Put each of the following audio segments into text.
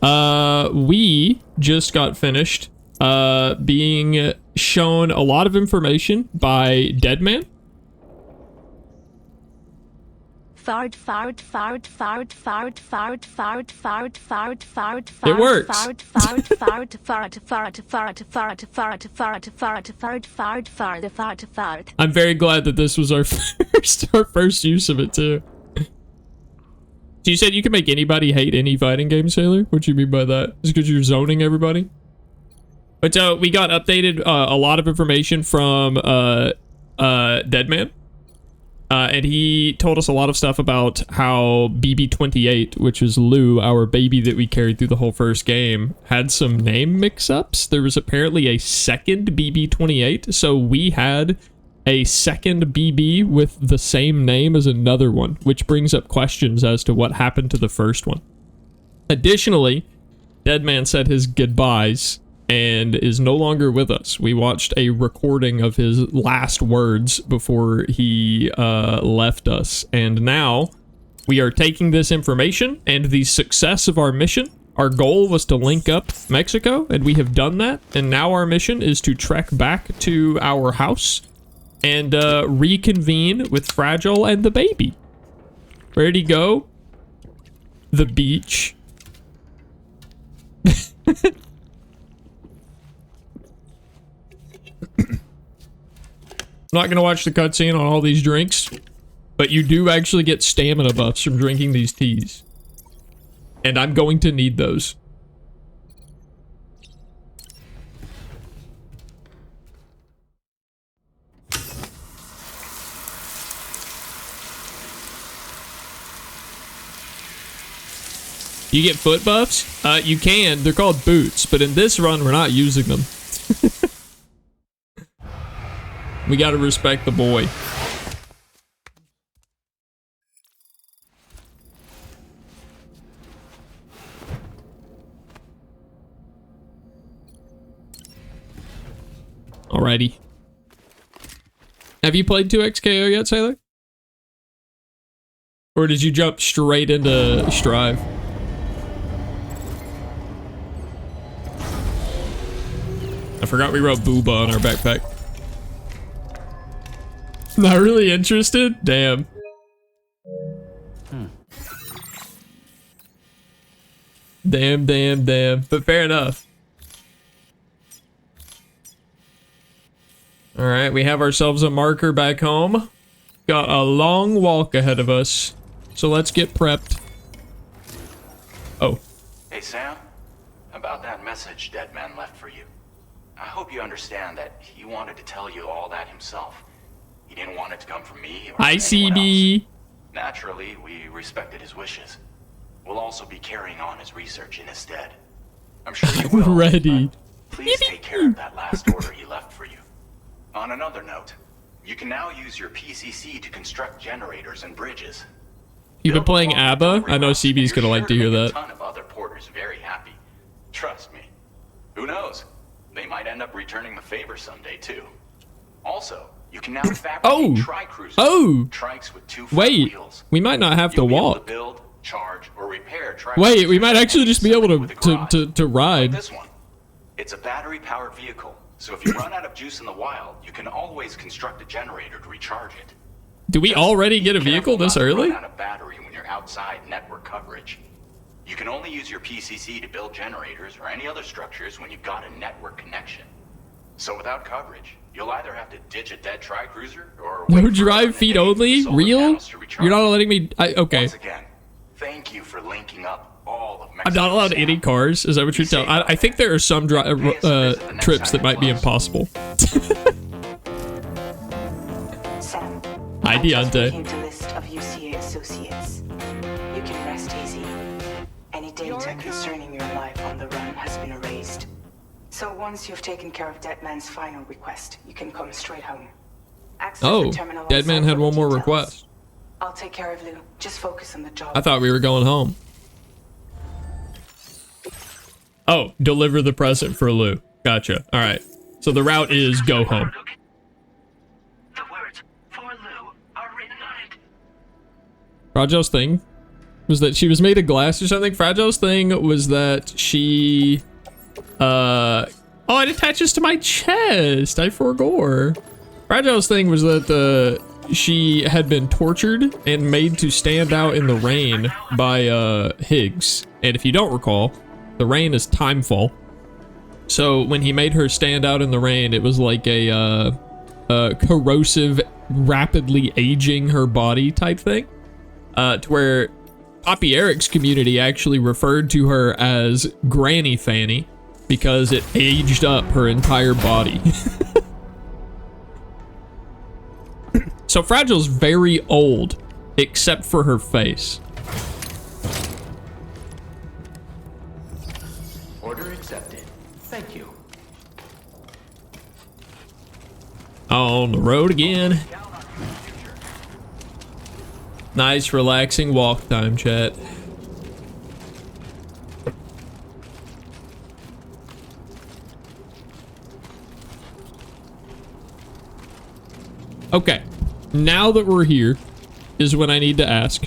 We just got finished being shown a lot of information by Deadman. It works. I'm very glad that this was our first use of it too. So you said you can make anybody hate any fighting game, Sailor? What do you mean by that? Is it because you're zoning everybody? But we got updated a lot of information from Deadman. And he told us a lot of stuff about how BB-28, which is Lou, our baby that we carried through the whole first game, had some name mix-ups. There was apparently a second BB-28, so we had a second BB with the same name as another one, which brings up questions as to what happened to the first one. Additionally, Deadman said his goodbyes and is no longer with us. We watched a recording of his last words before he left us, and now we are taking this information and the success of our mission. Our goal was to link up Mexico, and we have done that, and now our mission is to trek back to our house and reconvene with Fragile and the baby. Where'd he go? The beach. I'm not gonna watch the cutscene on all these drinks, but you do actually get stamina buffs from drinking these teas. And I'm going to need those. You get foot buffs? You can. They're called boots, but in this run, we're not using them. We gotta respect the boy. Alrighty. Have you played 2XKO yet, Sailor? Or did you jump straight into Strive? I forgot we wrote Booba on our backpack. Not really interested? Damn. Damn. But fair enough. Alright, we have ourselves a marker back home. Got a long walk ahead of us. So let's get prepped. Oh. Hey Sam, about that message Deadman left for you. I hope you understand that he wanted to tell you all that himself. He didn't want it to come from me or Hi, CB. Naturally, we respected his wishes. We'll also be carrying on his research in his stead. I'm sure you will. Ready. Please take care of that last order he left for you. On another note, you can now use your PCC to construct generators and bridges. You've been playing ABBA? I know CB's gonna like to hear that. A ton of other porters very happy. Trust me. Who knows? They might end up returning the favor someday too. Also, you can now fabricate tri-cruisers. Trikes with two front wheels. We might not have to walk. Build, charge, or repair wait, we might actually just be able to ride. Like this one. It's a battery-powered vehicle, so if you run out of juice in the wild, you can always construct a generator to recharge it. Do we already get a vehicle this early? Run out of battery when you're outside network coverage. You can only use your PCC to build generators or any other structures when you've got a network connection. So without coverage, you'll either have to ditch a dead tri-cruiser or no drive feed only? Real? You're not letting me... okay. Once again, thank you for linking up all of Mexico. I'm not allowed any cars? Is that what you're telling? I think there are some trips that might be impossible. Sam, hi, Deontay. You can rest easy. Any data concerning your life on the run has been erased. So once you've taken care of Deadman's final request, you can come straight home. Deadman had one more request. I'll take care of Lou. Just focus on the job. I thought we were going home. Oh, deliver the present for Lou. Gotcha. All right. So the route is go home. The words for Lou are written on it. Rajo's thing. was that she was made of glass or something. Fragile's thing was that she, oh, it attaches to my chest. I forgot. Fragile's thing was that she had been tortured and made to stand out in the rain by Higgs. And if you don't recall, the rain is timefall. So when he made her stand out in the rain, it was like a corrosive, rapidly aging her body type thing. To where Poppy Eric's community actually referred to her as Granny Fanny because it aged up her entire body. So Fragile's very old, except for her face. Order accepted. Thank you. On the road again. Nice, relaxing walk time, chat. Okay. Now that we're here is when I need to ask.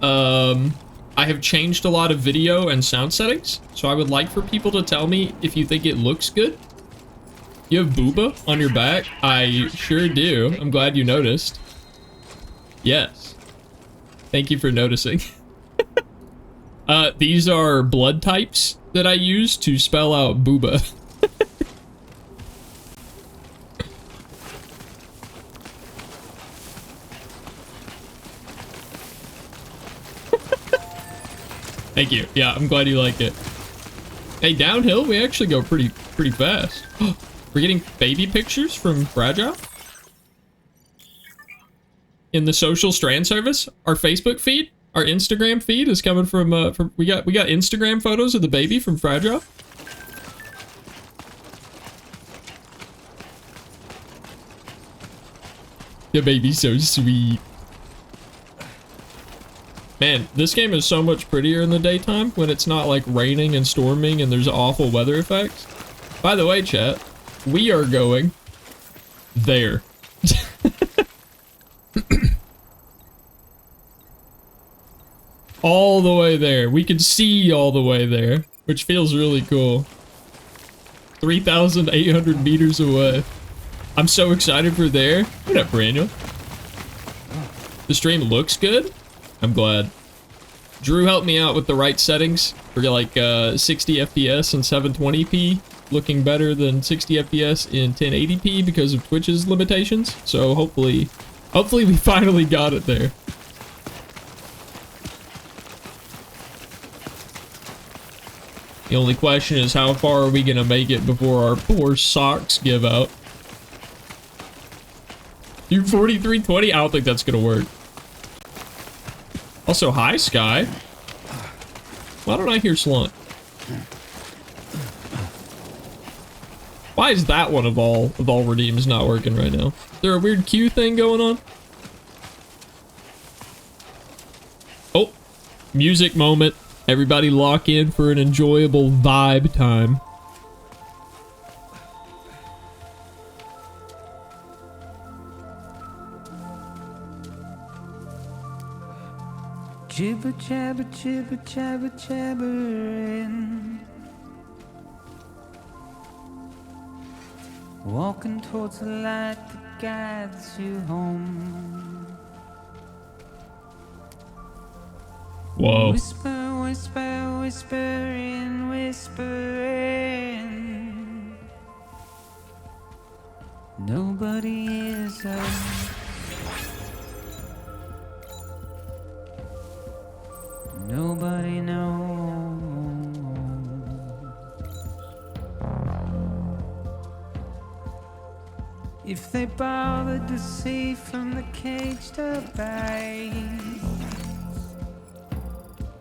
I have changed a lot of video and sound settings, so I would like for people to tell me if you think it looks good. You have booba on your back? I sure do. I'm glad you noticed. Yes. Thank you for noticing. These are blood types that I use to spell out booba. Thank you. Yeah, I'm glad you like it. Hey, downhill, we actually go pretty fast. We're getting baby pictures from Fragile in the social strand service. Our Facebook feed, our Instagram feed is coming from we got Instagram photos of the baby from Fragile. The baby's so sweet. Man, this game is so much prettier in the daytime when it's not like raining and storming and there's awful weather effects. By the way, chat, we are going there. All the way there. We can see all the way there, which feels really cool. 3,800 meters away. I'm so excited for there. What up, Brandon? The stream looks good. I'm glad. Drew helped me out with the right settings for like 60 FPS and 720p, looking better than 60 FPS in 1080p because of Twitch's limitations. So hopefully we finally got it there. The only question is how far are we gonna make it before our poor socks give out? You 4320? I don't think that's gonna work. Also, hi, Sky. Why don't I hear Slunt? Why is that one of all redeems not working right now? Is there a weird queue thing going on? Oh, music moment. Everybody lock in for an enjoyable vibe time. Jibber jabber jibber jabber jabbering, walking towards the light that guides you home. Whoa. Whisper, whisper, whispering, whispering. Nobody is us. Nobody knows. If they bothered to see from the caged up eyes,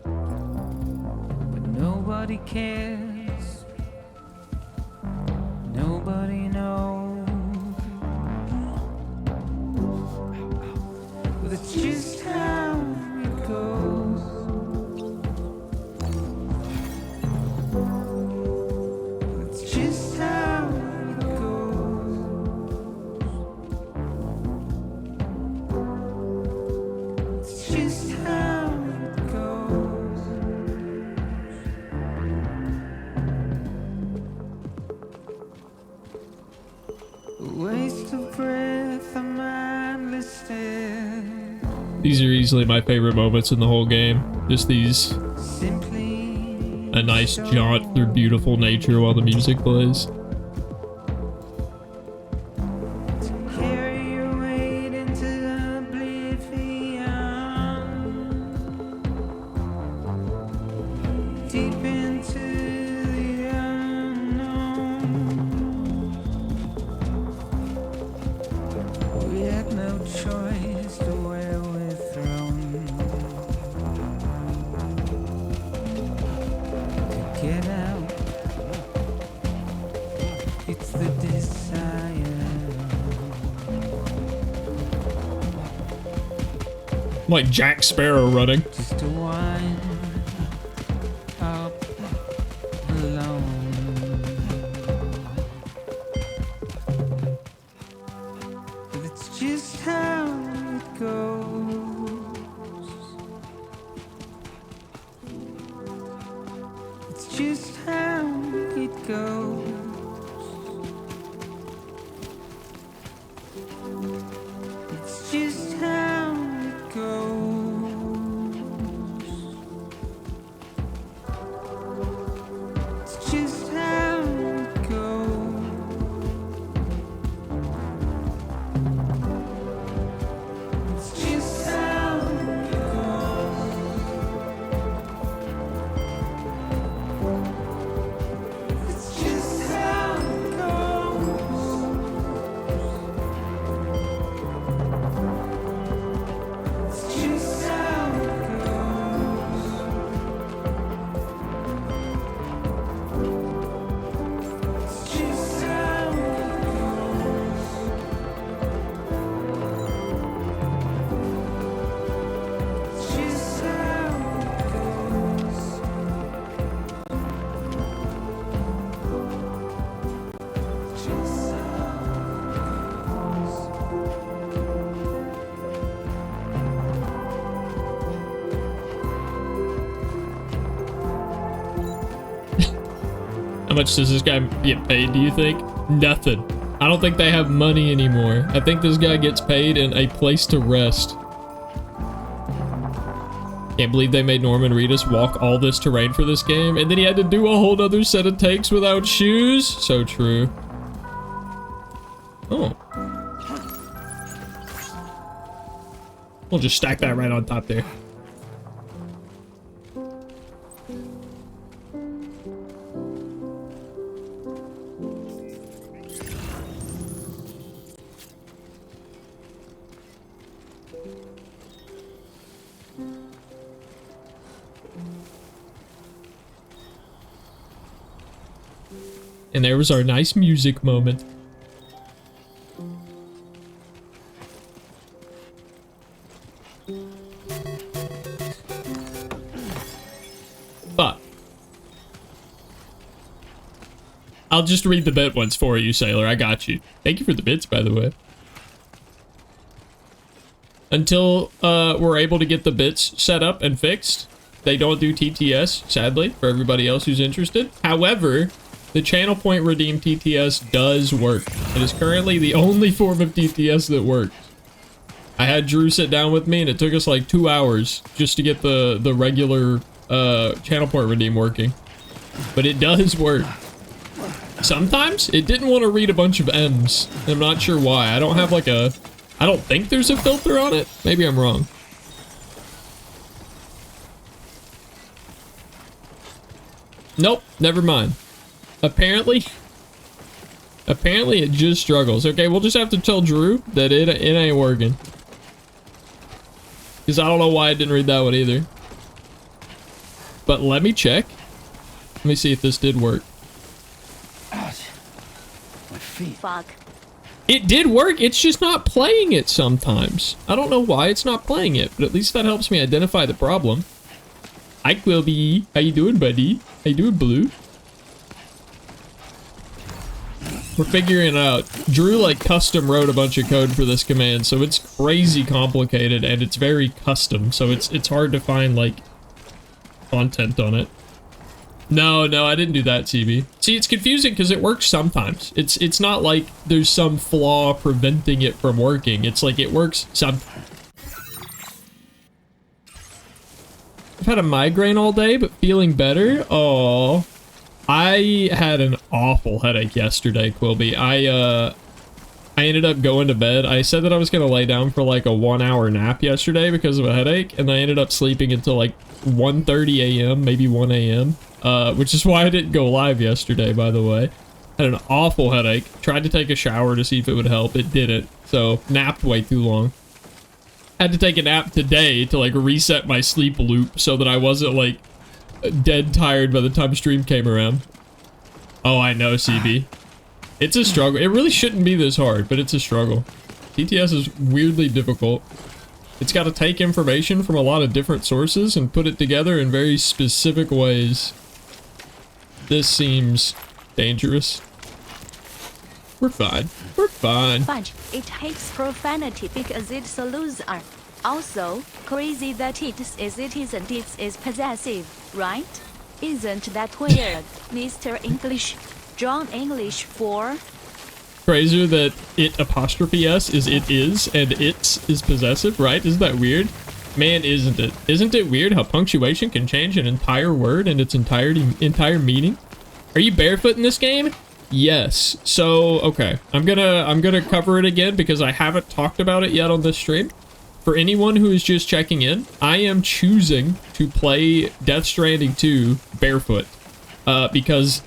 but nobody cares. Nobody knows. But it's just how it goes. Just how it goes. It's just how These are easily my favorite moments in the whole game. Just these, Simply a nice jaunt through beautiful nature while the music plays. carry your weight into oblivion. Deep into the unknown. We had no choice to where we're thrown. To get out, it's the desire. Like Jack Sparrow running. Just to wind up alone. But it's just how it goes. It's just how it goes. It's just how it goes. It's just how it goes. It's just how it goes. It's just how it goes. It's just how it goes. It's just how it goes. It's just how it goes. Just How much does this guy get paid, do you think? Nothing. I don't think they have money anymore. I think this guy gets paid in a place to rest. Can't believe they made Norman Reedus walk all this terrain for this game, and then he had to do a whole other set of takes without shoes. So true. Oh. We'll just stack that right on top there. And there was our nice music moment. But I'll just read the bit ones for you, Sailor. I got you. Thank you for the bits, by the way. Until we're able to get the bits set up and fixed, they don't do TTS, sadly, for everybody else who's interested. However, the channel point redeem TTS does work. It is currently the only form of TTS that works. I had Drew sit down with me and it took us like 2 hours just to get the regular channel point redeem working. But it does work. Sometimes it didn't want to read a bunch of M's. I'm not sure why. I don't have like a... I don't think there's a filter on it. Maybe I'm wrong. Nope, never mind. Apparently it just struggles. Okay, we'll just have to tell Drew that it ain't working. Because I don't know why I didn't read that one either. But let me check. Let me see if this did work. Ouch. My feet. Fuck. It did work, it's just not playing it sometimes. I don't know why it's not playing it, but at least that helps me identify the problem. Hi, Quilby. How you doing, buddy? How you doing, Blue? We're figuring it out. Drew, like, custom wrote a bunch of code for this command, so it's crazy complicated, and it's very custom, so it's hard to find, like, content on it. No, I didn't do that, CB. See, it's confusing because it works sometimes. It's not like there's some flaw preventing it from working. It's like it works sometimes. had a migraine all day, but feeling better. Oh, I had an awful headache yesterday, Quilby. I ended up going to bed. I said that I was gonna lay down for like a 1-hour nap yesterday because of a headache, and I ended up sleeping until like 1:30 a.m., maybe 1 a.m., which is why I didn't go live yesterday, by the way. Had an awful headache. Tried to take a shower to see if it would help. It didn't, so napped way too long. Had to take a nap today to like reset my sleep loop so that I wasn't like dead tired by the time stream came around. Oh, I know, CB. It's a struggle. It really shouldn't be this hard, but it's a struggle. TTS is weirdly difficult. It's got to take information from a lot of different sources and put it together in very specific ways. This seems dangerous. We're fine. We're fine. Fudge, it hates profanity because it's a loser. Also, crazy that it isn't, it is possessive, right? Isn't that weird, Mr. English? John English 4? Crazier that it apostrophe S is it is, and it's is possessive, right? Isn't that weird? Man, isn't it? Isn't it weird how punctuation can change an entire word and its entire meaning? Are you barefoot in this game? Yes. So, okay. I'm gonna cover it again because I haven't talked about it yet on this stream. For anyone who is just checking in, I am choosing to play Death Stranding 2 barefoot. Because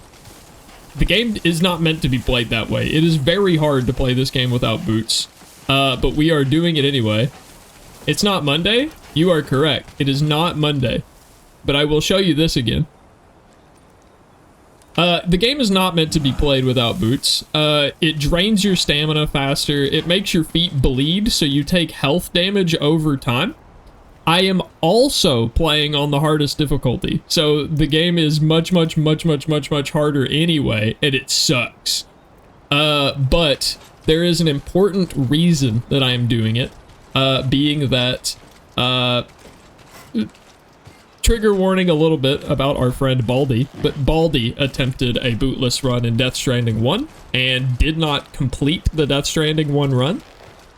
the game is not meant to be played that way. It is very hard to play this game without boots. But we are doing it anyway. It's not Monday? You are correct. It is not Monday. But I will show you this again. The game is not meant to be played without boots. It drains your stamina faster. It makes your feet bleed, so you take health damage over time. I am also playing on the hardest difficulty, so the game is much harder anyway, and it sucks. But there is an important reason that I am doing it, being that, trigger warning a little bit about our friend Baldy, but Baldy attempted a bootless run in Death Stranding 1 and did not complete the Death Stranding 1 run.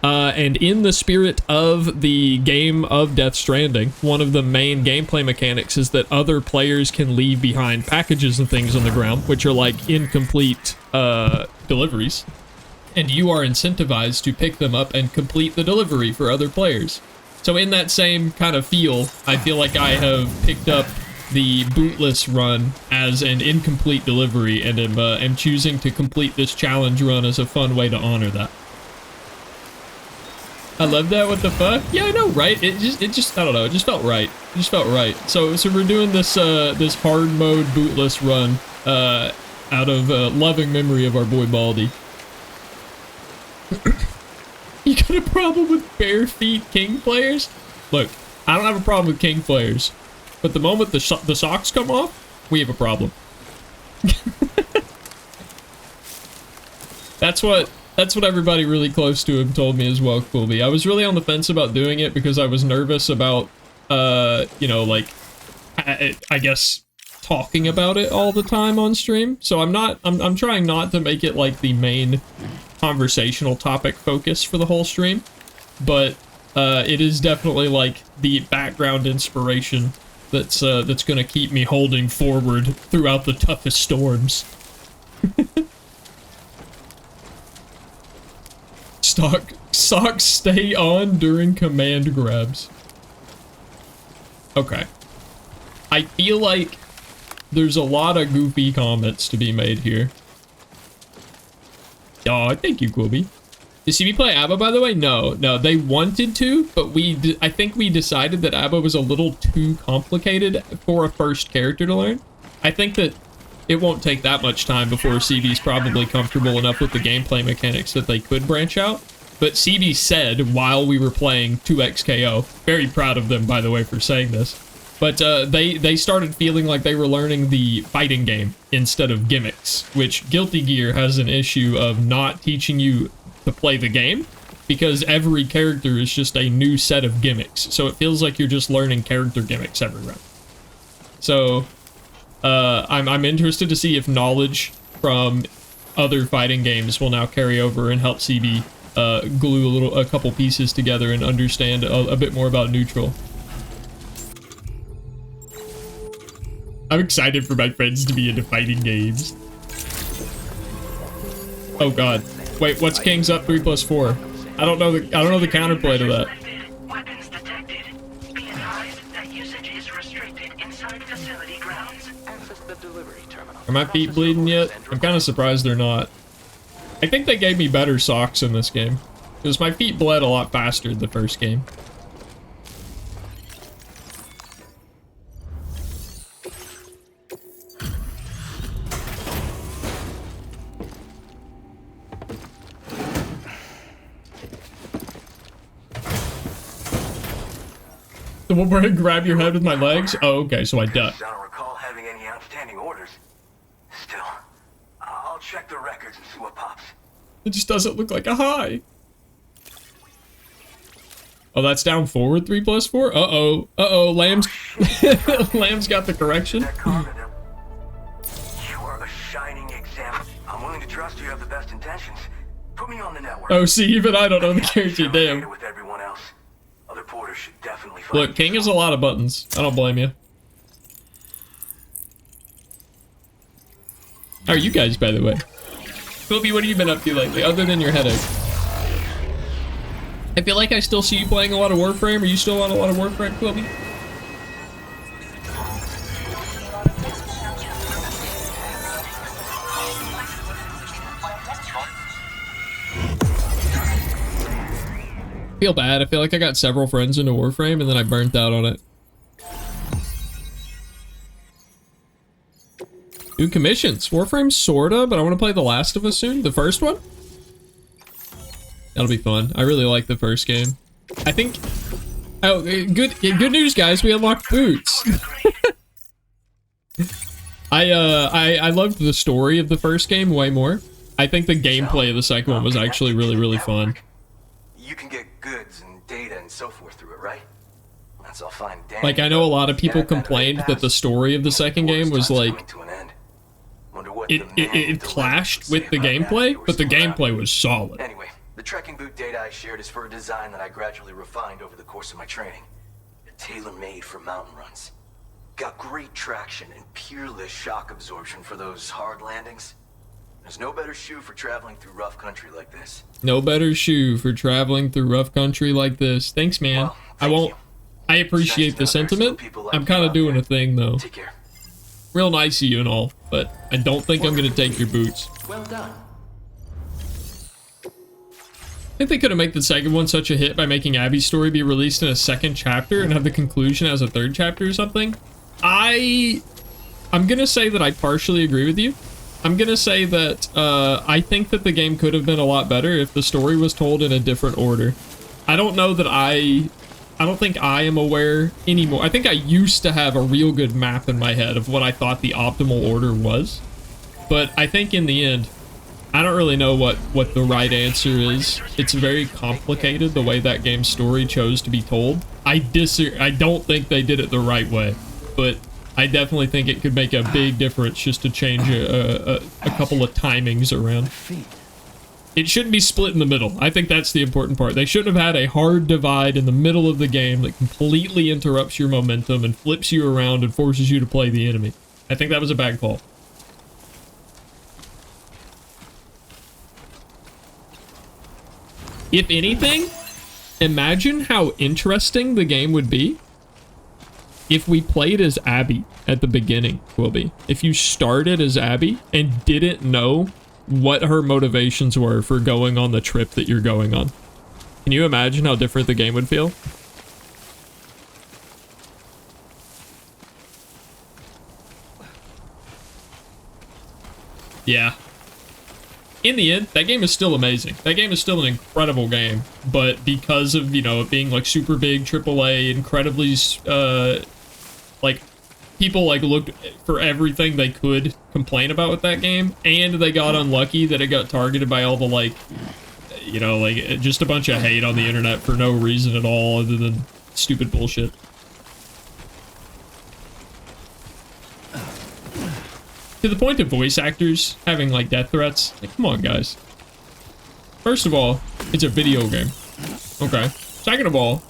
And in the spirit of the game of Death Stranding, one of the main gameplay mechanics is that other players can leave behind packages and things on the ground, which are like incomplete deliveries. And you are incentivized to pick them up and complete the delivery for other players. So in that same kind of feel, I feel like I have picked up the bootless run as an incomplete delivery and am choosing to complete this challenge run as a fun way to honor that. I love that. What the fuck? Yeah, I know, right? It just I don't know. It just felt right. It just felt right. So we're doing this this hard mode bootless run out of loving memory of our boy Baldy. You got a problem with bare feet king players? Look, I don't have a problem with king players, but the moment the socks come off, we have a problem. That's what everybody really close to him told me as well, Quilby. I was really on the fence about doing it because I was nervous about, you know, like, I guess talking about it all the time on stream. So I'm trying not to make it like the main conversational topic focus for the whole stream, but it is definitely like the background inspiration that's gonna keep me holding forward throughout the toughest storms. Socks stay on during command grabs. Okay. I feel like there's a lot of goofy comments to be made here. Oh, thank you, Quilby. Did CB play ABBA, by the way? No, they wanted to, but I think we decided that ABBA was a little too complicated for a first character to learn. I think that it won't take that much time before CB's probably comfortable enough with the gameplay mechanics that they could branch out. But CB said while we were playing 2XKO, very proud of them, by the way, for saying this, but they started feeling like they were learning the fighting game instead of gimmicks, which Guilty Gear has an issue of not teaching you to play the game, because every character is just a new set of gimmicks, so it feels like you're just learning character gimmicks every round. So I'm interested to see if knowledge from other fighting games will now carry over and help CB glue a couple pieces together and understand a bit more about neutral. I'm excited for my friends to be into fighting games. Oh god. Wait, what's King's up 3+4? I don't know the counterplay to that. Weapons detected. Be advised that usage is restricted inside facility grounds. Access the delivery terminal. Are my feet bleeding yet? I'm kind of surprised they're not. I think they gave me better socks in this game. Because my feet bled a lot faster in the first game. The one where I grab your head with my legs? Oh, okay, so I duck. I don't recall having any outstanding orders. Still, I'll check the records and see what pops. It just doesn't look like a high. Oh, that's down forward 3+4? Uh-oh. Uh-oh, Lamb's... Lamb's got the correction. That comment, you are a shining example. I'm willing to trust you have the best intentions. Put me on the network. Oh, see, even I don't know the character, damn. With everyone else. Other porters should definitely find Look, King has a lot of buttons. I don't blame you. How are you guys, by the way? Philby, what have you been up to lately, other than your headache? I feel like I still see you playing a lot of Warframe. Are you still on a lot of Warframe, Philby? Feel bad. I feel like I got several friends into Warframe and then I burnt out on it. New commissions. Warframe sorta, but I want to play The Last of Us soon. The first one? That'll be fun. I really like the first game. I think... Oh, good news, guys. We unlocked boots. I loved the story of the first game way more. I think the gameplay of the second one was actually really, really fun. You can get goods and data and so forth through it, right? That's all fine. Like, I know a lot of people complained that the story of the second game was like... It clashed with the gameplay, but the gameplay was solid. Anyway, the trekking boot data I shared is for a design that I gradually refined over the course of my training. Tailor-made for mountain runs. Got great traction and peerless shock absorption for those hard landings. There's no better shoe for traveling through rough country like this. No better shoe for traveling through rough country like this. Thanks, man. Well, I appreciate the sentiment. I'm kind of doing a thing, though. Take care. Real nice of you and all, but I don't think I'm going to take your boots. Well done. I think they could have made the second one such a hit by making Abby's story be released in a second chapter and have the conclusion as a third chapter or something. I'm going to say that I partially agree with you. I'm going to say that I think that the game could have been a lot better if the story was told in a different order. I don't know that I don't think I am aware anymore. I think I used to have a real good map in my head of what I thought the optimal order was. But I think in the end, I don't really know what the right answer is. It's very complicated the way that game's story chose to be told. I don't think they did it the right way, but I definitely think it could make a big difference just to change a couple of timings around. It shouldn't be split in the middle. I think that's the important part. They shouldn't have had a hard divide in the middle of the game that completely interrupts your momentum and flips you around and forces you to play the enemy. I think that was a bad call. If anything, imagine how interesting the game would be if we played as Abby at the beginning, Quilby. If you started as Abby and didn't know what her motivations were for going on the trip that you're going on. Can you imagine how different the game would feel? Yeah. In the end, that game is still amazing. That game is still an incredible game, but because of, you know, it being like super big, AAA, incredibly, like, people like looked for everything they could complain about with that game, and they got unlucky that it got targeted by all the, like, you know, like, just a bunch of hate on the internet for no reason at all other than stupid bullshit. To the point of voice actors having, like, death threats. Like, come on, guys. First of all, it's a video game. Okay. Second of all,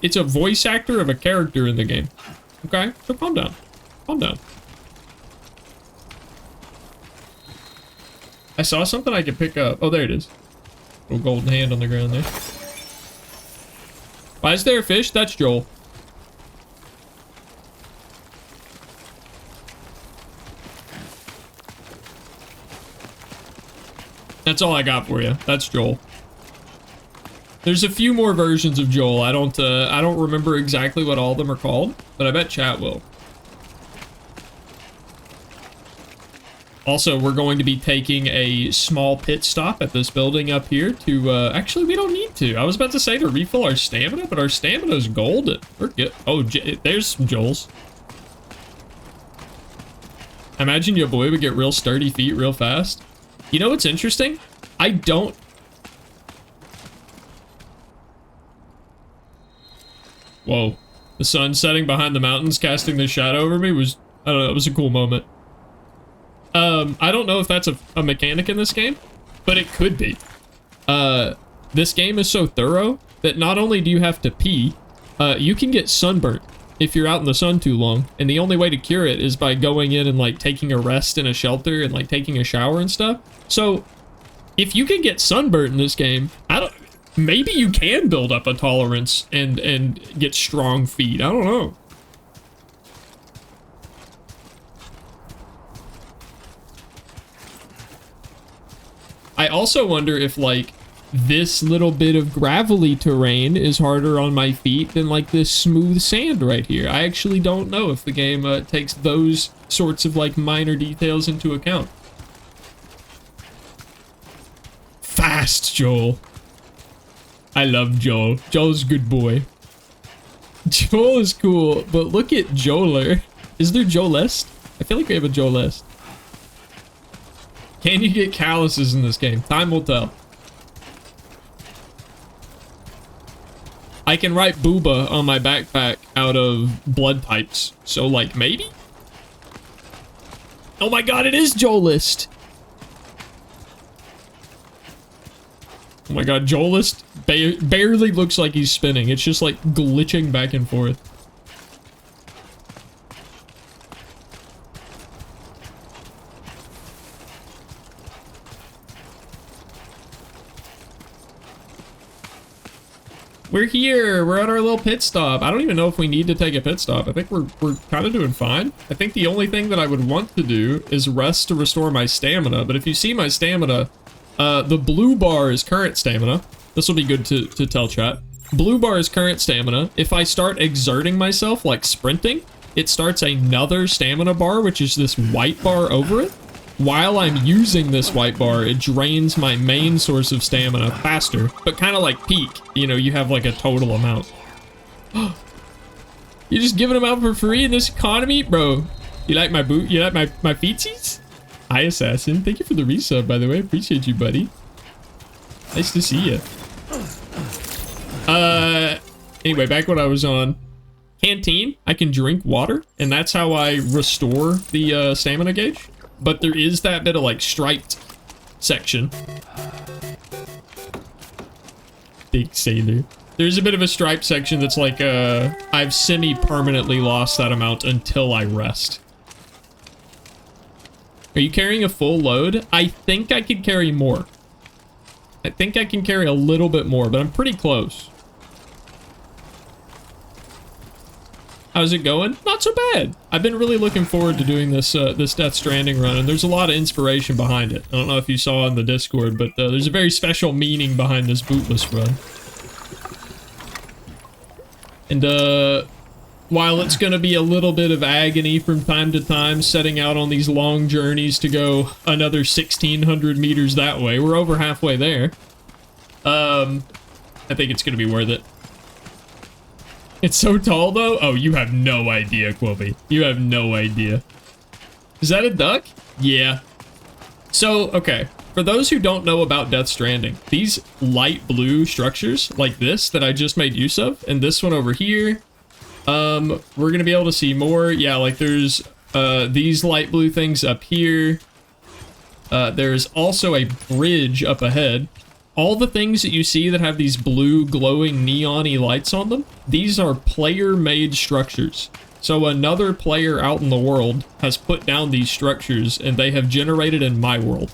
it's a voice actor of a character in the game. Okay? So calm down. Calm down. I saw something I could pick up. Oh, there it is. Little golden hand on the ground there. Why is there a fish? That's Joel. That's all I got for you. That's Joel. There's a few more versions of Joel. I don't remember exactly what all of them are called, but I bet chat will. Also, we're going to be taking a small pit stop at this building up here to, actually, we don't need to. I was about to say to refill our stamina, but our stamina is golden. We're good. Oh, there's some Joels. I imagine your boy would get real sturdy feet real fast. You know what's interesting? I don't... Whoa. The sun setting behind the mountains, casting the shadow over me was... I don't know, it was a cool moment. I don't know if that's a mechanic in this game, but it could be. This game is so thorough that not only do you have to pee, you can get sunburnt if you're out in the sun too long, and the only way to cure it is by going in and, like, taking a rest in a shelter and, like, taking a shower and stuff. So, if you can get sunburnt in this game, maybe you can build up a tolerance and get strong feet. I don't know. I also wonder if, like, this little bit of gravelly terrain is harder on my feet than, like, this smooth sand right here. I actually don't know if the game takes those sorts of, like, minor details into account. Fast, Joel. I love Joel. Joel's a good boy. Joel is cool, but look at Joeler. Is there Joelest? I feel like we have a Joelest. Can you get calluses in this game? Time will tell. I can write booba on my backpack out of blood types. So, like, maybe? Oh my god, it is Joelist! Oh my god, Joelist barely looks like he's spinning. It's just, like, glitching back and forth. We're here. We're at our little pit stop. I don't even know if we need to take a pit stop. I think we're kind of doing fine. I think the only thing that I would want to do is rest to restore my stamina. But if you see my stamina, the blue bar is current stamina. This will be good to tell chat. Blue bar is current stamina. If I start exerting myself, like sprinting, it starts another stamina bar, which is this white bar over it. While I'm using this white bar, it drains my main source of stamina faster, but kind of like peak. You know, you have like a total amount. You're just giving them out for free in this economy? Bro, you like my boot? You like my feetsies? Hi, Assassin. Thank you for the resub, by the way. Appreciate you, buddy. Nice to see you. Anyway, back when I was on Canteen, I can drink water, and that's how I restore the stamina gauge. But there is that bit of, like, striped section. Big sailor. There's a bit of a striped section that's like, I've semi-permanently lost that amount until I rest. Are you carrying a full load? I think I could carry more. I think I can carry a little bit more, but I'm pretty close. How's it going? Not so bad. I've been really looking forward to doing this this Death Stranding run, and there's a lot of inspiration behind it. I don't know if you saw in the Discord, but there's a very special meaning behind this Bootless run. And while it's going to be a little bit of agony from time to time, setting out on these long journeys to go another 1,600 meters that way, we're over halfway there. I think it's going to be worth it. It's so tall, though? Oh, you have no idea, Quilby. You have no idea. Is that a duck? Yeah. So, okay. For those who don't know about Death Stranding, these light blue structures, like this, that I just made use of, and this one over here, we're going to be able to see more. Yeah, like there's these light blue things up here. There's also a bridge up ahead. All the things that you see that have these blue glowing neon-y lights on them, these are player-made structures. So another player out in the world has put down these structures, and they have generated in my world.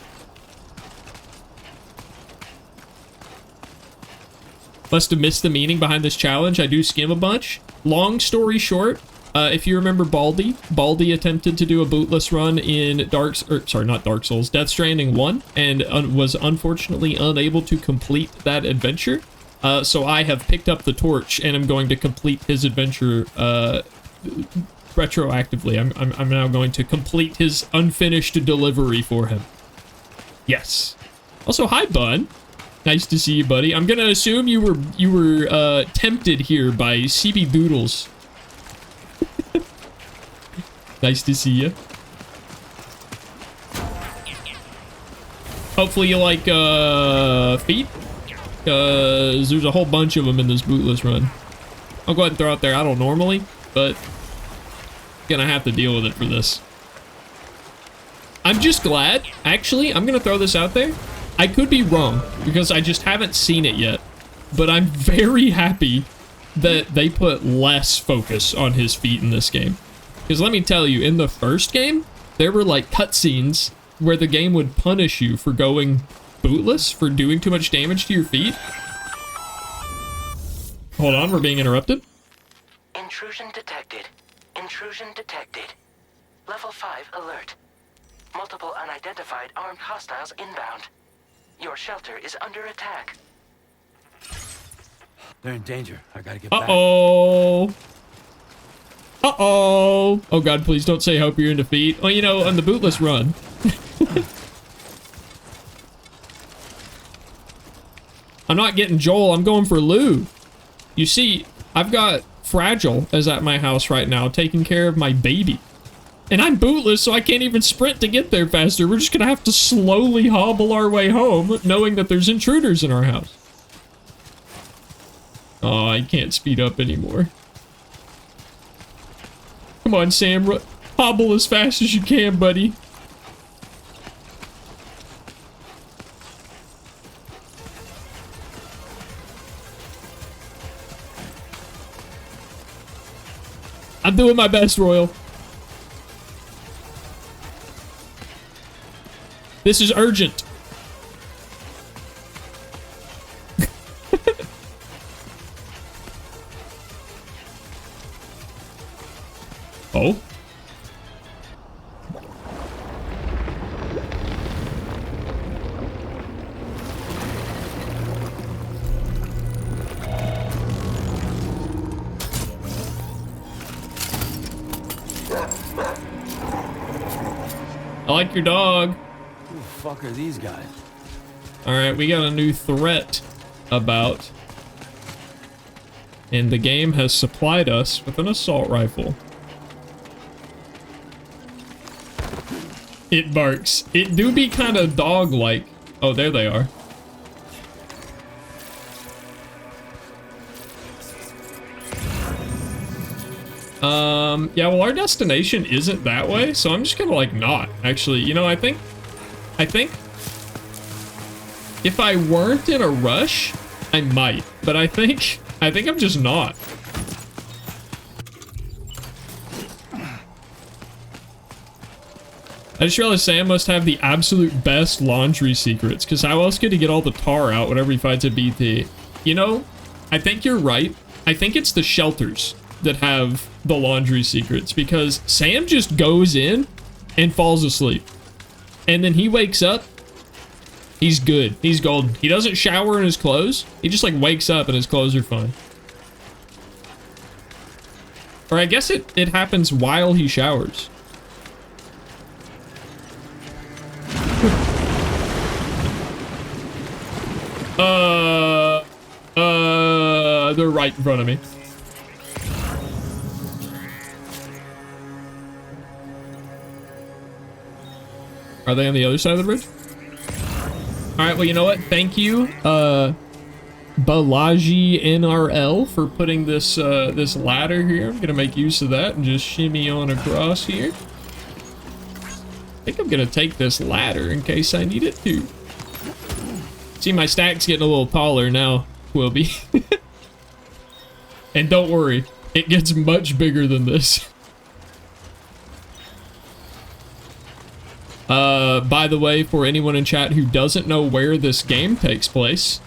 Must have missed the meaning behind this challenge. I do skim a bunch. Long story short, if you remember Baldy attempted to do a bootless run in not Dark Souls, Death Stranding 1, and was unfortunately unable to complete that adventure. So I have picked up the torch and am going to complete his adventure retroactively. I'm now going to complete his unfinished delivery for him. Yes. Also, hi, Bun. Nice to see you, buddy. I'm gonna assume you were tempted here by CB Doodles. Nice to see you. Hopefully you like feet, cause there's a whole bunch of them in this bootless run. I'll go ahead and throw out there. I don't normally, but gonna have to deal with it for this. I'm just glad. Actually, I'm gonna throw this out there. I could be wrong because I just haven't seen it yet, but I'm very happy that they put less focus on his feet in this game. Because let me tell you, in the first game, there were like cutscenes where the game would punish you for going bootless, for doing too much damage to your feet. Hold on, we're being interrupted. Intrusion detected. Intrusion detected. Level 5 alert. Multiple unidentified armed hostiles inbound. Your shelter is under attack. They're in danger. I gotta get back. Uh-oh. Uh-oh. Oh god, please don't say hope you're in defeat. Well, you know, on the bootless run. I'm not getting Joel, I'm going for Lou. You see, I've got Fragile is at my house right now, taking care of my baby. And I'm bootless, so I can't even sprint to get there faster. We're just gonna have to slowly hobble our way home, knowing that there's intruders in our house. Oh, I can't speed up anymore. Come on, Sam. Hobble as fast as you can, buddy. I'm doing my best, Royal. This is urgent. Oh. I like your dog. Who the fuck are these guys? Alright, we got a new threat about. And the game has supplied us with an assault rifle. It barks. It do be kind of dog-like. Oh, there they are. Yeah, well, our destination isn't that way, so I'm just gonna, like, not. Actually, you know, I think if I weren't in a rush, I might. But I think I'm just not. I just realized Sam must have the absolute best laundry secrets, because how else could he get all the tar out whenever he fights a BT? You know, I think you're right. I think it's the shelters that have the laundry secrets, because Sam just goes in and falls asleep. And then he wakes up, he's good. He's golden. He doesn't shower in his clothes. He just, like, wakes up and his clothes are fine. Or I guess it happens while he showers. They're right in front of me. Are they on the other side of the bridge? Alright, well, you know what? Thank you, Balaji NRL, for putting this, this ladder here. I'm gonna make use of that and just shimmy on across here. I think I'm gonna take this ladder in case I need it to. See, my stack's getting a little taller now, Quilby. And don't worry, it gets much bigger than this. By the way, for anyone in chat who doesn't know where this game takes place,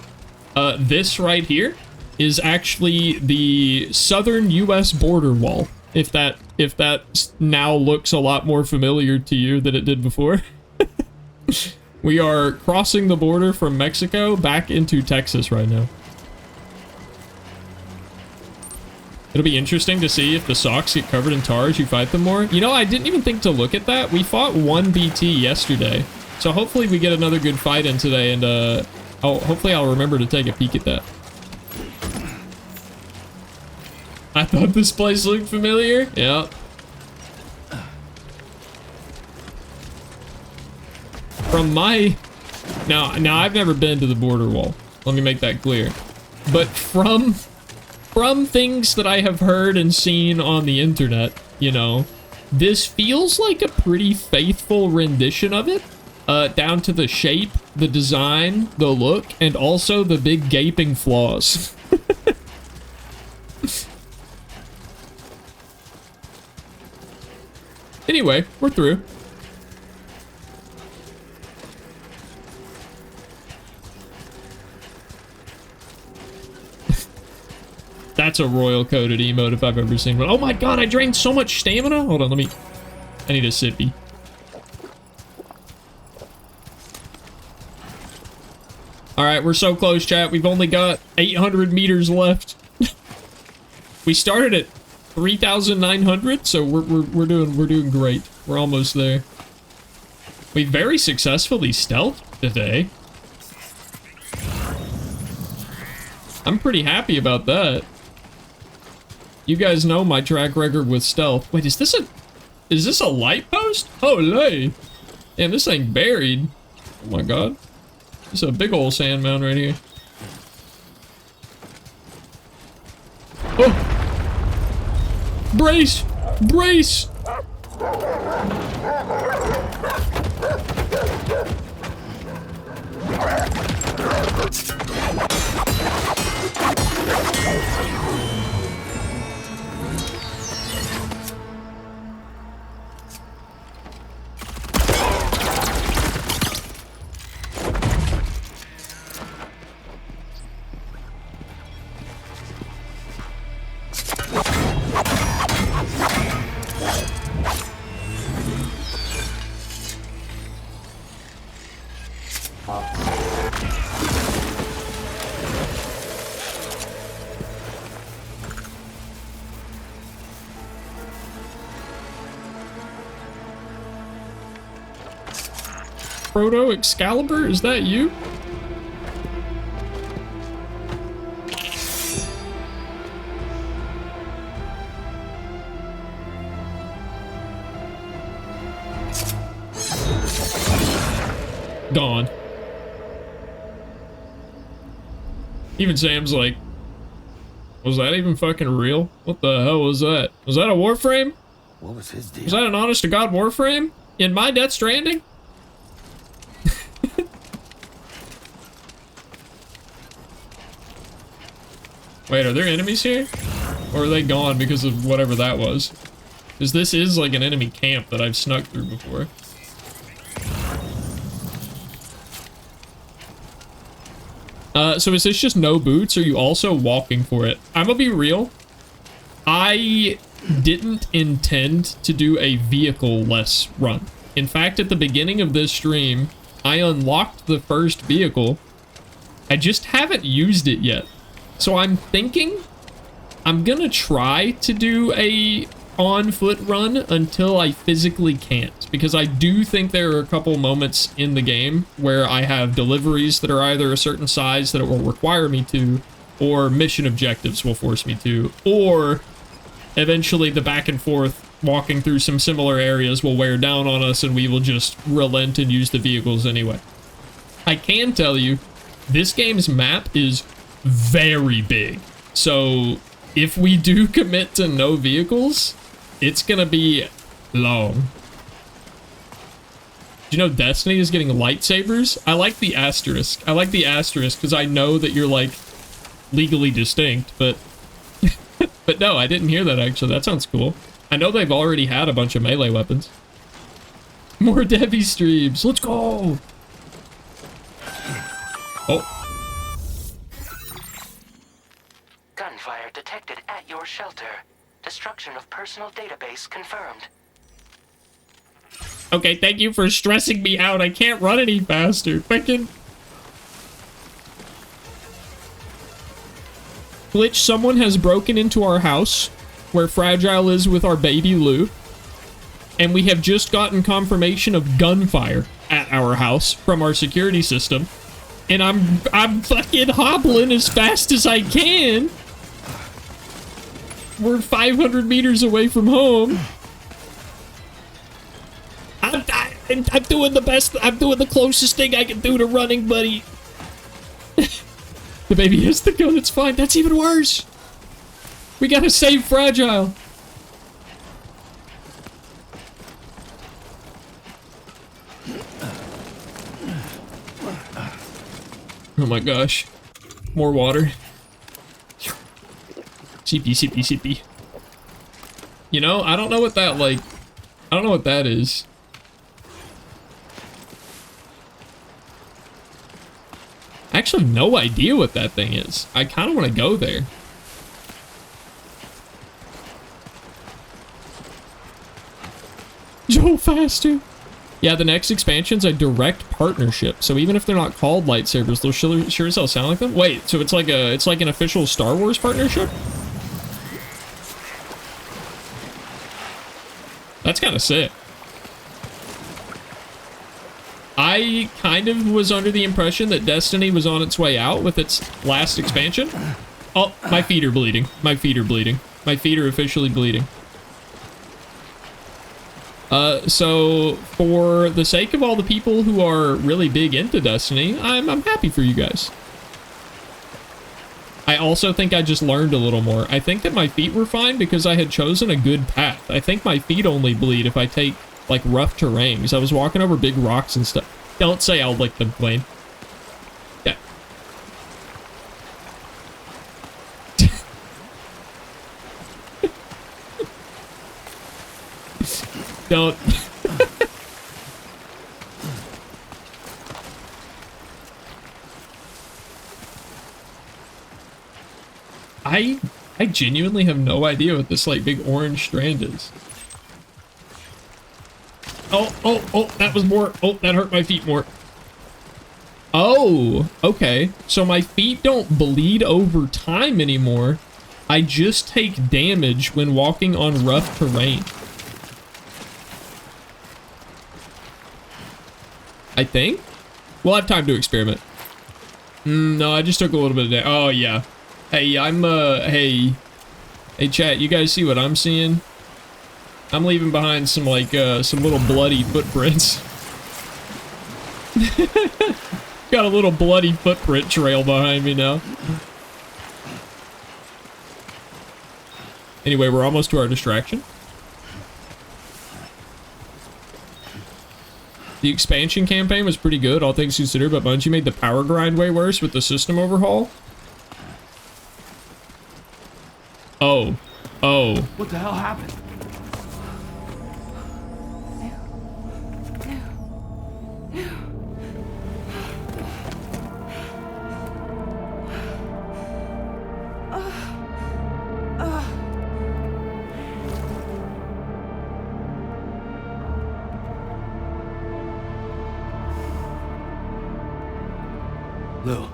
this right here is actually the southern U.S. border wall. If that now looks a lot more familiar to you than it did before. We are crossing the border from Mexico back into Texas right now. It'll be interesting to see if the socks get covered in tar as you fight them more. You know, I didn't even think to look at that. We fought one BT yesterday. So hopefully we get another good fight in today, and hopefully I'll remember to take a peek at that. I thought this place looked familiar. Yeah. From my... Now I've never been to the border wall. Let me make that clear. But from things that I have heard and seen on the internet, you know, this feels like a pretty faithful rendition of it. Down to the shape, the design, the look, and also the big gaping flaws. Anyway, we're through. That's a royal coded emote if I've ever seen one. Oh my god, I drained so much stamina. Hold on, I need a sippy. Alright, we're so close, chat. We've only got 800 meters left. We started at 3,900, so we're doing great. We're almost there. We very successfully stealthed today. I'm pretty happy about that. You guys know my track record with stealth. Wait, is this a light post? Holy! Damn, this thing buried. Oh my god. This is a big old sand mound right here. Oh! Brace! Brace! Proto Excalibur, is that you? Gone. Even Sam's like, was that even fucking real? What the hell was that? Was that a Warframe? What was his deal? Was that an honest-to-God Warframe? In my Death Stranding? Wait, are there enemies here? Or are they gone because of whatever that was? Because this is like an enemy camp that I've snuck through before. So is this just no boots, or are you also walking for it? I'm gonna be real. I didn't intend to do a vehicle-less run. In fact, at the beginning of this stream, I unlocked the first vehicle. I just haven't used it yet. So I'm thinking I'm gonna try to do a on-foot run until I physically can't, because I do think there are a couple moments in the game where I have deliveries that are either a certain size that it will require me to, or mission objectives will force me to, or eventually the back and forth walking through some similar areas will wear down on us and we will just relent and use the vehicles anyway. I can tell you, this game's map is very big, so if we do commit to no vehicles, it's gonna be long. Do you know Destiny is getting lightsabers? I like the asterisk. I like the asterisk because I know that you're like legally distinct, but but no, I didn't hear that actually. That sounds cool. I know they've already had a bunch of melee weapons. More Debbie streams. Let's go. Oh. Gunfire detected at your shelter. Destruction of personal database confirmed. Okay, thank you for stressing me out. I can't run any faster. Fucking... Glitch, someone has broken into our house where Fragile is with our baby Lou. And we have just gotten confirmation of gunfire at our house from our security system. And I'm fucking hobbling as fast as I can. We're 500 meters away from home. I'm doing the best. I'm doing the closest thing I can do to running, buddy. The baby has the gun. It's fine. That's even worse. We gotta save Fragile. Oh my gosh. More water. Sippy, sippy, sippy. You know, I don't know what that, like... I don't know what that is. I actually have no idea what that thing is. I kind of want to go there. Joel faster. Yeah, the next expansion's a direct partnership. So even if they're not called lightsabers, they'll sure as hell sound like them. Wait, so it's like an official Star Wars partnership? That's kind of sick. I kind of was under the impression that Destiny was on its way out with its last expansion. Oh, my feet are bleeding. My feet are bleeding. My feet are officially bleeding. So for the sake of all the people who are really big into Destiny, I'm happy for you guys. I also think I just learned a little more. I think that my feet were fine because I had chosen a good path. I think my feet only bleed if I take, like, rough terrain. Because I was walking over big rocks and stuff. Don't say I'll lick them, Blaine. Yeah. Don't. I genuinely have no idea what this, like, big orange strand is. Oh, that was more. Oh, that hurt my feet more. Oh, okay. So my feet don't bleed over time anymore. I just take damage when walking on rough terrain. I think. We'll have time to experiment. No, I just took a little bit of damage. Oh, yeah. Hey, hey, chat, you guys see what I'm seeing? I'm leaving behind some, like, some little bloody footprints. Got a little bloody footprint trail behind me now. Anyway, we're almost to our distraction. The expansion campaign was pretty good, all things considered, but Bungie made the power grind way worse with the system overhaul. Oh. What the hell happened? Lou.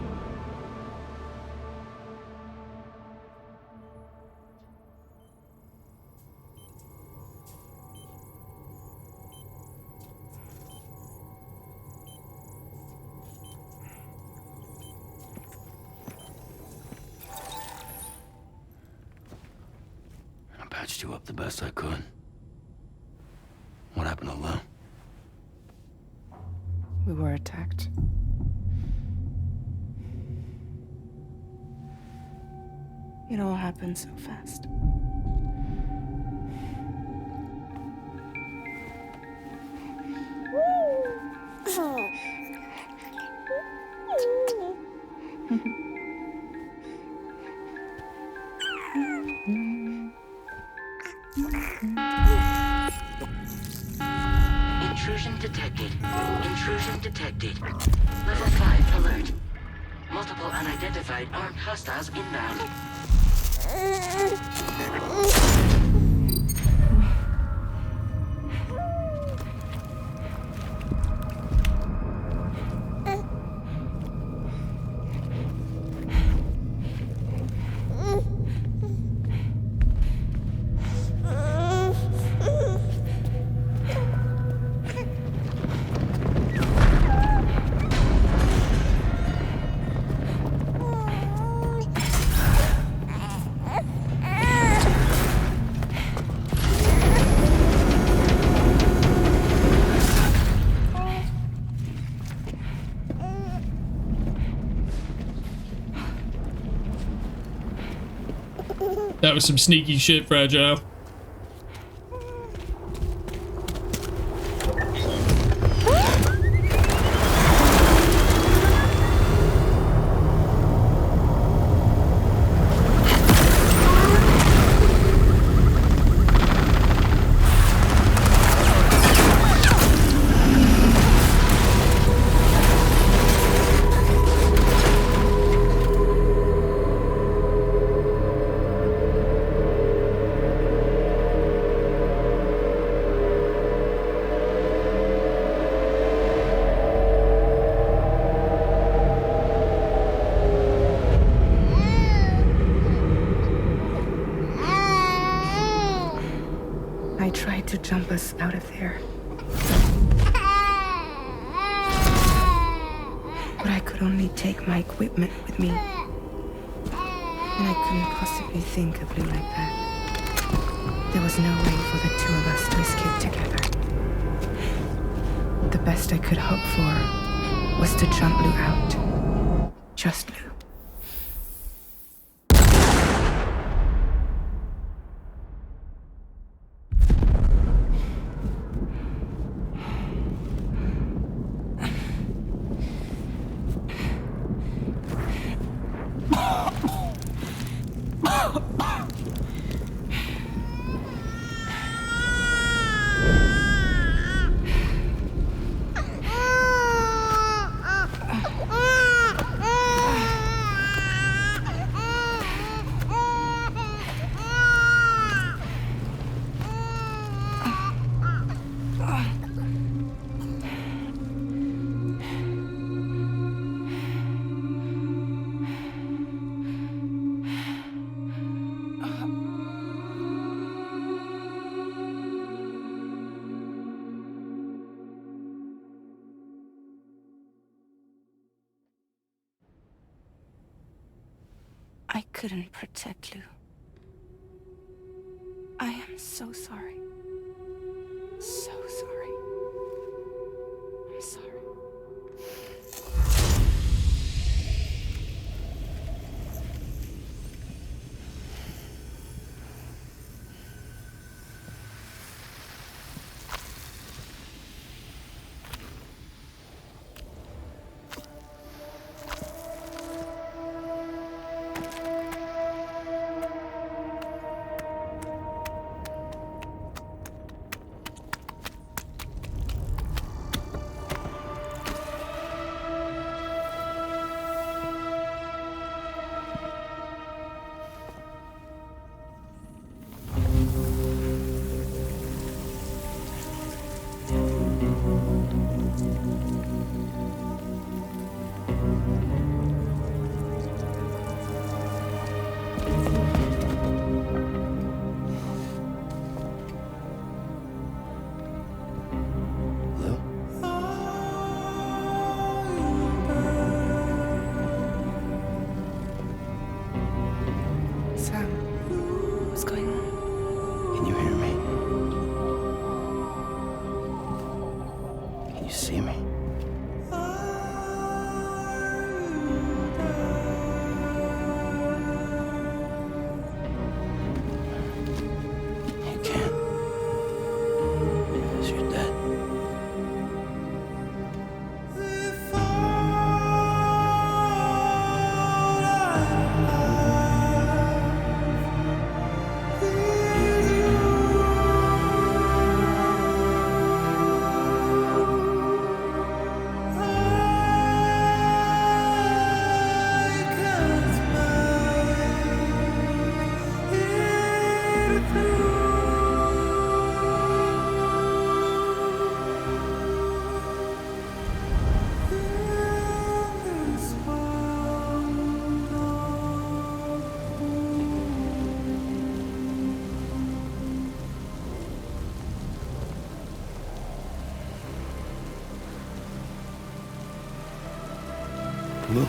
I patched you up the best I could. What happened to Lou? We were attacked. It all happened so fast. Intrusion detected. Intrusion detected. Level 5 alert. Multiple unidentified armed hostiles inbound. That was some sneaky shit, Fragile. I tried to jump us out of there. But I could only take my equipment with me. And I couldn't possibly think of Lou like that. There was no way for the two of us to escape together. The best I could hope for was to jump Lou out. Just Lou. I couldn't protect Lou. I am so sorry. So sorry. I'm sorry. What's going on? Can you hear me? Can you see me? You can't. Because you're dead. Look.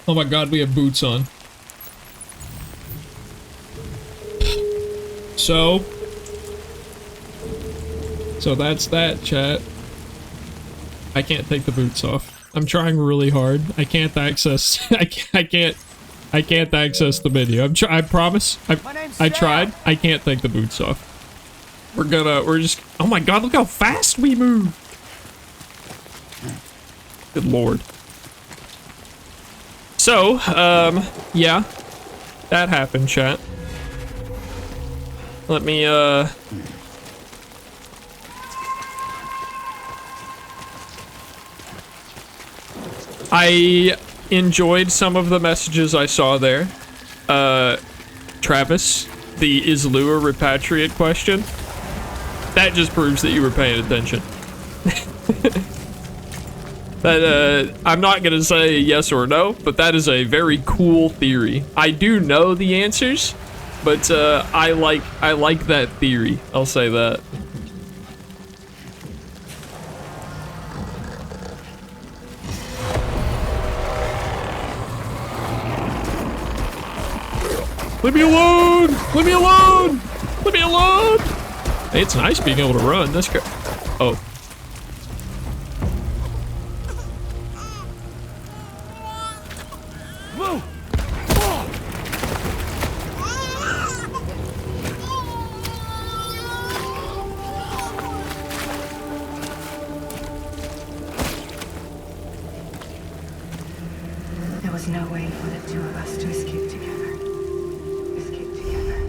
Oh my god, we have boots on. So that's that, chat. I can't take the boots off. I'm trying really hard. I can't access. I can't access the menu. I promise. I tried. I can't take the boots off. We're just. Oh my god! Look how fast we move. Good lord. So, yeah, that happened, chat. Let me, I enjoyed some of the messages I saw there. Travis, the is Lou a repatriate question? That just proves that you were paying attention. That, I'm not gonna say yes or no, but that is a very cool theory. I do know the answers, but, I like that theory. I'll say that. Leave me alone! Leave me alone! Leave me alone! Hey, it's nice being able to run. That's great. Oh. There was no way for the two of us to escape together. Escape together.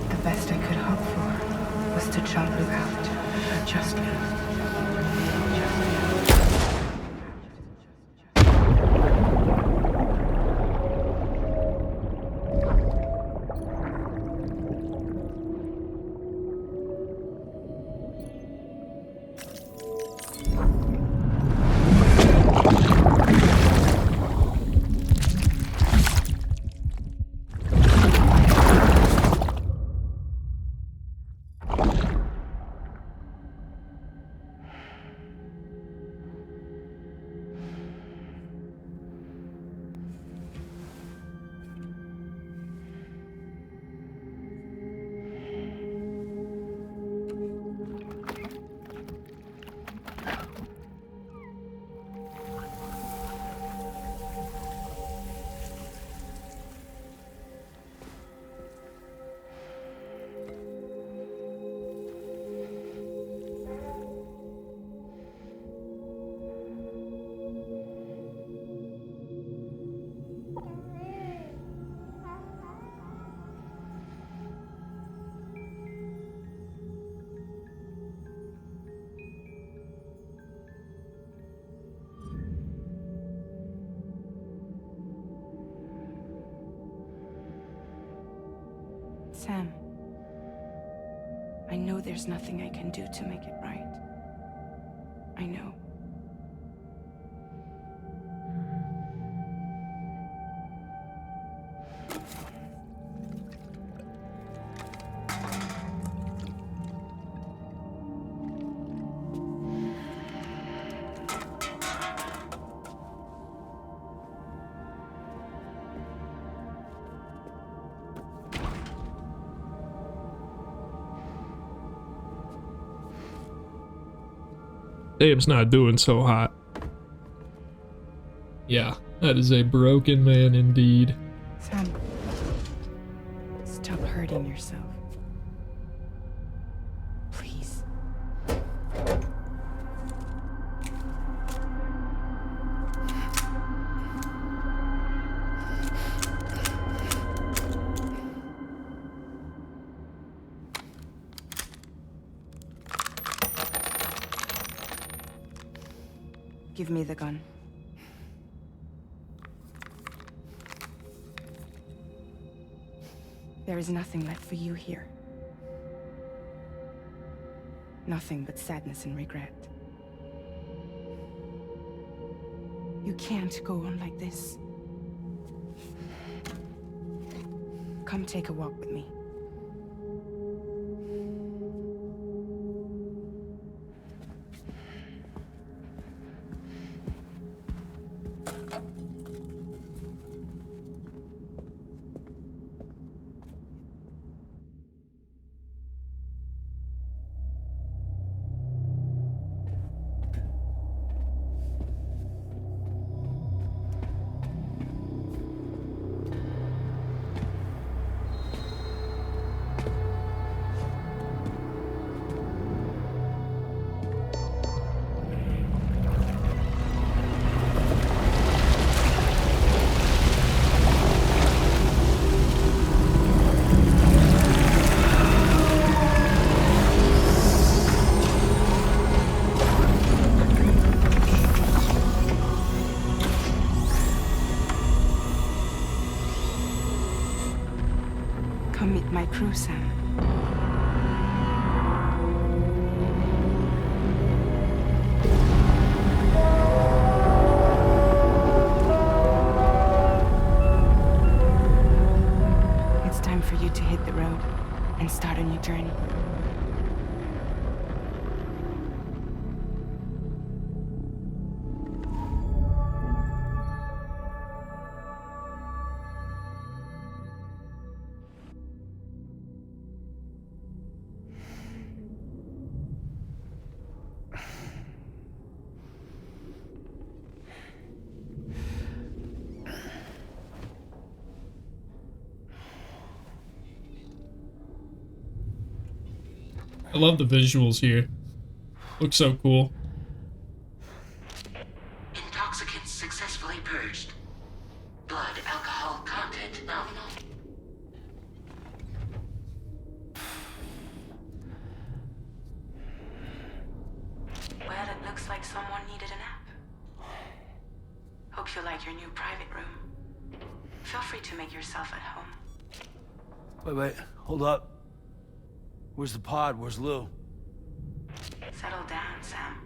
The best I could hope for was to jump Lou out. Just Lou. Sam, I know there's nothing I can do to make it right. I know. Dave's not doing so hot. Yeah, that is a broken man indeed. Sam, stop hurting yourself. Please. Give me the gun. There is nothing left for you here. Nothing but sadness and regret. You can't go on like this. Come take a walk with me. Come meet my crew, Sam. It's time for you to hit the road and start a new journey. I love the visuals here. Looks so cool. Intoxicants successfully purged. Blood alcohol content nominal. Well, it looks like someone needed a nap. Hope you like your new private room. Feel free to make yourself at home. Wait, hold up. Where's the pod? Where's Lou? Settle down, Sam.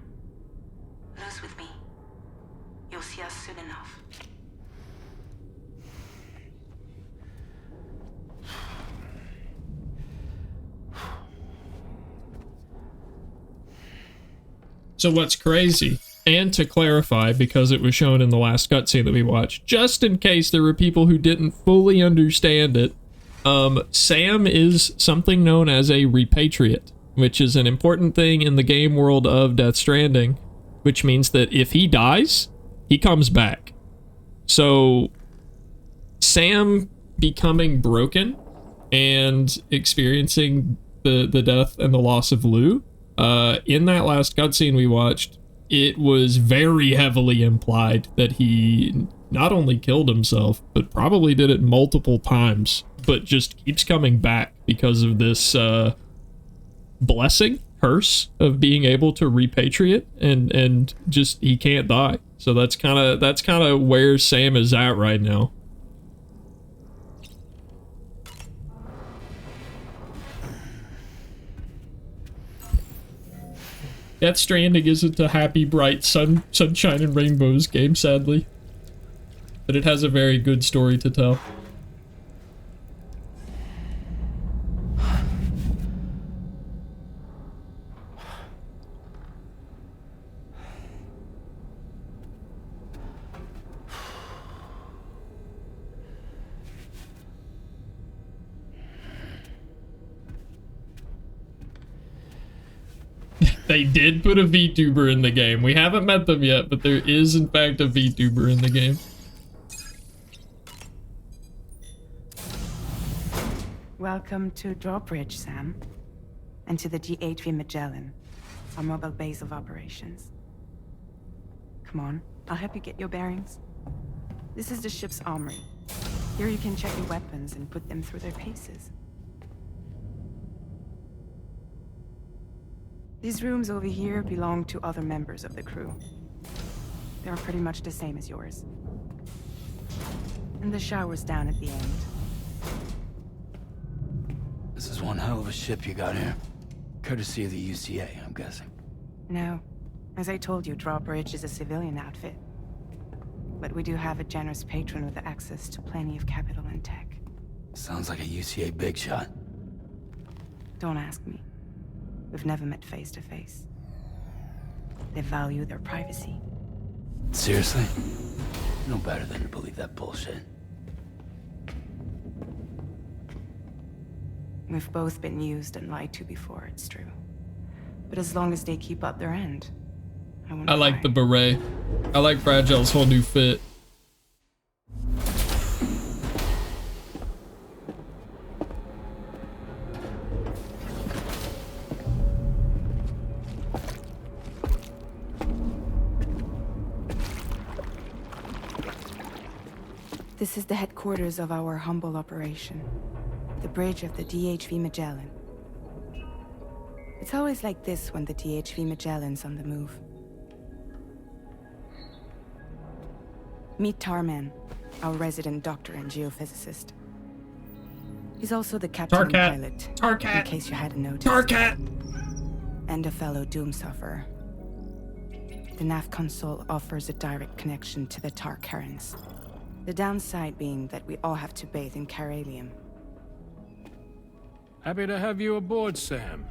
Lou's with me. You'll see us soon enough. So what's crazy, and to clarify, because it was shown in the last cutscene that we watched, just in case there were people who didn't fully understand it, Sam is something known as a repatriate, which is an important thing in the game world of Death Stranding, which means that if he dies, he comes back. So Sam becoming broken and experiencing the death and the loss of Lou, in that last cutscene we watched, it was very heavily implied that he not only killed himself, but probably did it multiple times, but just keeps coming back because of this blessing, curse of being able to repatriate, and just he can't die. So that's kind of where Sam is at right now. Death Stranding isn't a happy, bright, sunshine and rainbows game, sadly. But it has a very good story to tell. They did put a VTuber in the game. We haven't met them yet, but there is in fact a VTuber in the game. Welcome to Drawbridge, Sam. And to the GHV Magellan, our mobile base of operations. Come on, I'll help you get your bearings. This is the ship's armory. Here you can check your weapons and put them through their paces. These rooms over here belong to other members of the crew. They're pretty much the same as yours. And the shower's down at the end. This is one hell of a ship you got here. Courtesy of the UCA, I'm guessing. No. As I told you, Drawbridge is a civilian outfit. But we do have a generous patron with access to plenty of capital and tech. Sounds like a UCA big shot. Don't ask me. We've never met face to face. They value their privacy. Seriously? No better than to believe that bullshit. We've both been used and lied to before, it's true. But as long as they keep up their end, I like the beret. I like Fragile's whole new fit. This is the headquarters of our humble operation. The bridge of the DHV Magellan. It's always like this when the DHV Magellan's on the move. Meet Tarman, our resident doctor and geophysicist. He's also the captain and pilot, in case you hadn't noticed. And a fellow doom sufferer. The nav console offers a direct connection to the Tarkarans. The downside being that we all have to bathe in Karelium. Happy to have you aboard, Sam.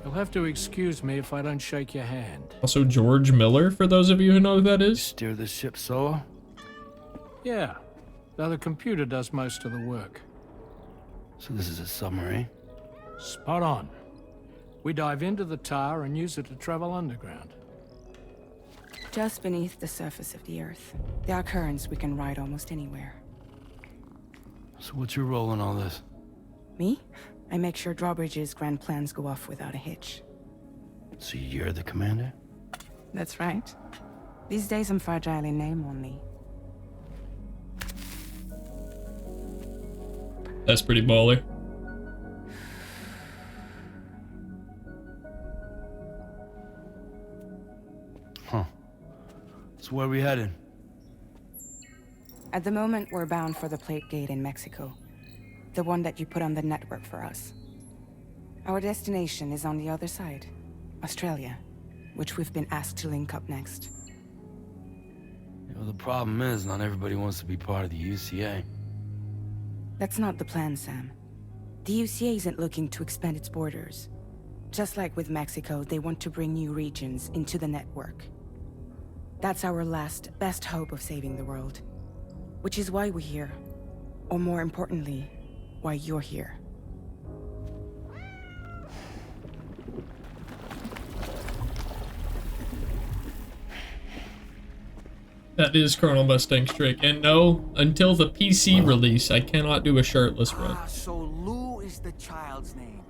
You'll have to excuse me if I don't shake your hand. Also George Miller, for those of you who know who that is. Steer the ship solo? Yeah, though the computer does most of the work. So this is a submarine? Spot on. We dive into the Tar and use it to travel underground. Just beneath the surface of the Earth, there are currents we can ride almost anywhere. So what's your role in all this? Me? I make sure Drawbridge's grand plans go off without a hitch. So you're the commander? That's right. These days I'm fragile in name only. That's pretty baller. Huh. So where are we headed? At the moment, we're bound for the Plate Gate in Mexico. The one that you put on the network for us. Our destination is on the other side, Australia, which we've been asked to link up next. You know, the problem is not everybody wants to be part of the UCA. That's not the plan, Sam. The UCA isn't looking to expand its borders. Just like with Mexico, they want to bring new regions into the network. That's our last, best hope of saving the world. Which is why we're here. Or more importantly, why you're here. That is Colonel Mustang's trick. And no, until the PC release, I cannot do a shirtless run. So Lou is the child's name.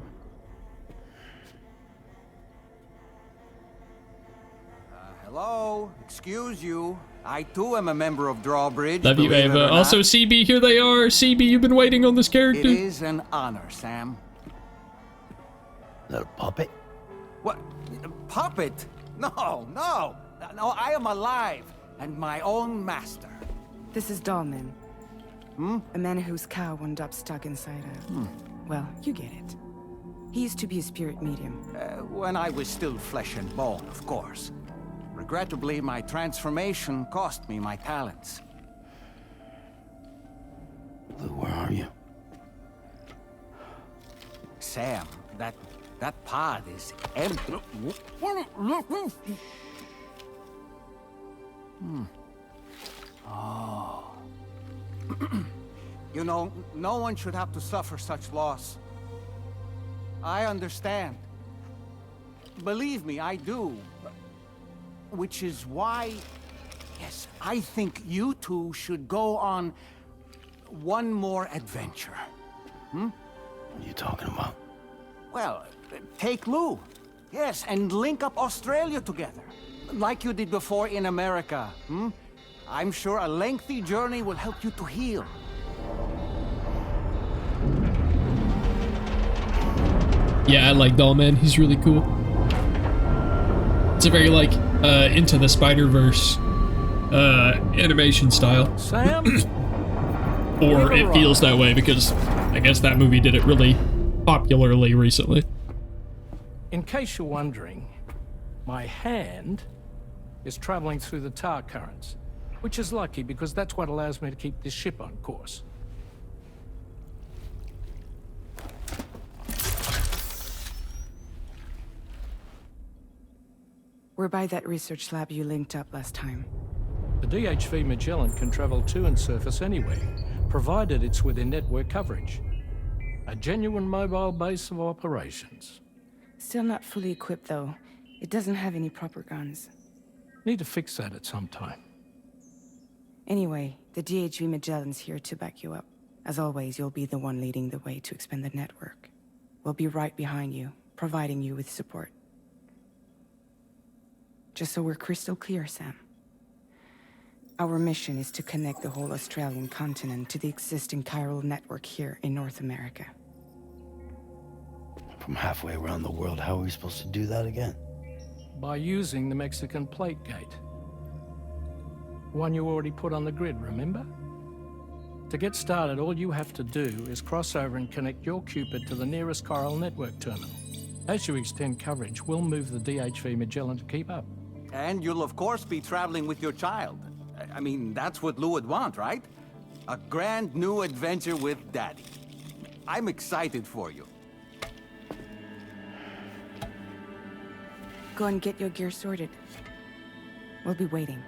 Hello? Excuse you. I too am a member of Drawbridge. Love you, Ava. Also, CB, here they are. CB, you've been waiting on this character. It is an honor, Sam. Is that a puppet? What? Puppet? No, no. No, I am alive and my own master. This is Dahlman. A man whose cow wound up stuck inside a... Well, you get it. He used to be a spirit medium. When I was still flesh and bone, of course. Regrettably, my transformation cost me my talents. Lou, where are you? Sam, that pod is empty. Oh. You know, no one should have to suffer such loss. I understand. Believe me, I do. Which is why, yes, I think you two should go on one more adventure. What are you talking about? Well, take Lou. Yes, and link up Australia together. Like you did before in America. I'm sure a lengthy journey will help you to heal. Yeah, I like Dollman. He's really cool. It's a very, like, Into the Spider-Verse animation style. Sam? Or it feels that way because I guess that movie did it really popularly recently. In case you're wondering, my hand is traveling through the tar currents, which is lucky because that's what allows me to keep this ship on course. We're by that research lab you linked up last time. The DHV Magellan can travel to and surface anywhere, provided it's within network coverage. A genuine mobile base of operations. Still not fully equipped, though. It doesn't have any proper guns. Need to fix that at some time. Anyway, the DHV Magellan's here to back you up. As always, you'll be the one leading the way to expand the network. We'll be right behind you, providing you with support. Just so we're crystal clear, Sam. Our mission is to connect the whole Australian continent to the existing chiral network here in North America. From halfway around the world, how are we supposed to do that again? By using the Mexican plate gate. One you already put on the grid, remember? To get started, all you have to do is cross over and connect your Cupid to the nearest chiral network terminal. As you extend coverage, we'll move the DHV Magellan to keep up. And you'll of course be traveling with your child. I mean, that's what Lou would want, right? A grand new adventure with Daddy. I'm excited for you. Go and get your gear sorted. We'll be waiting.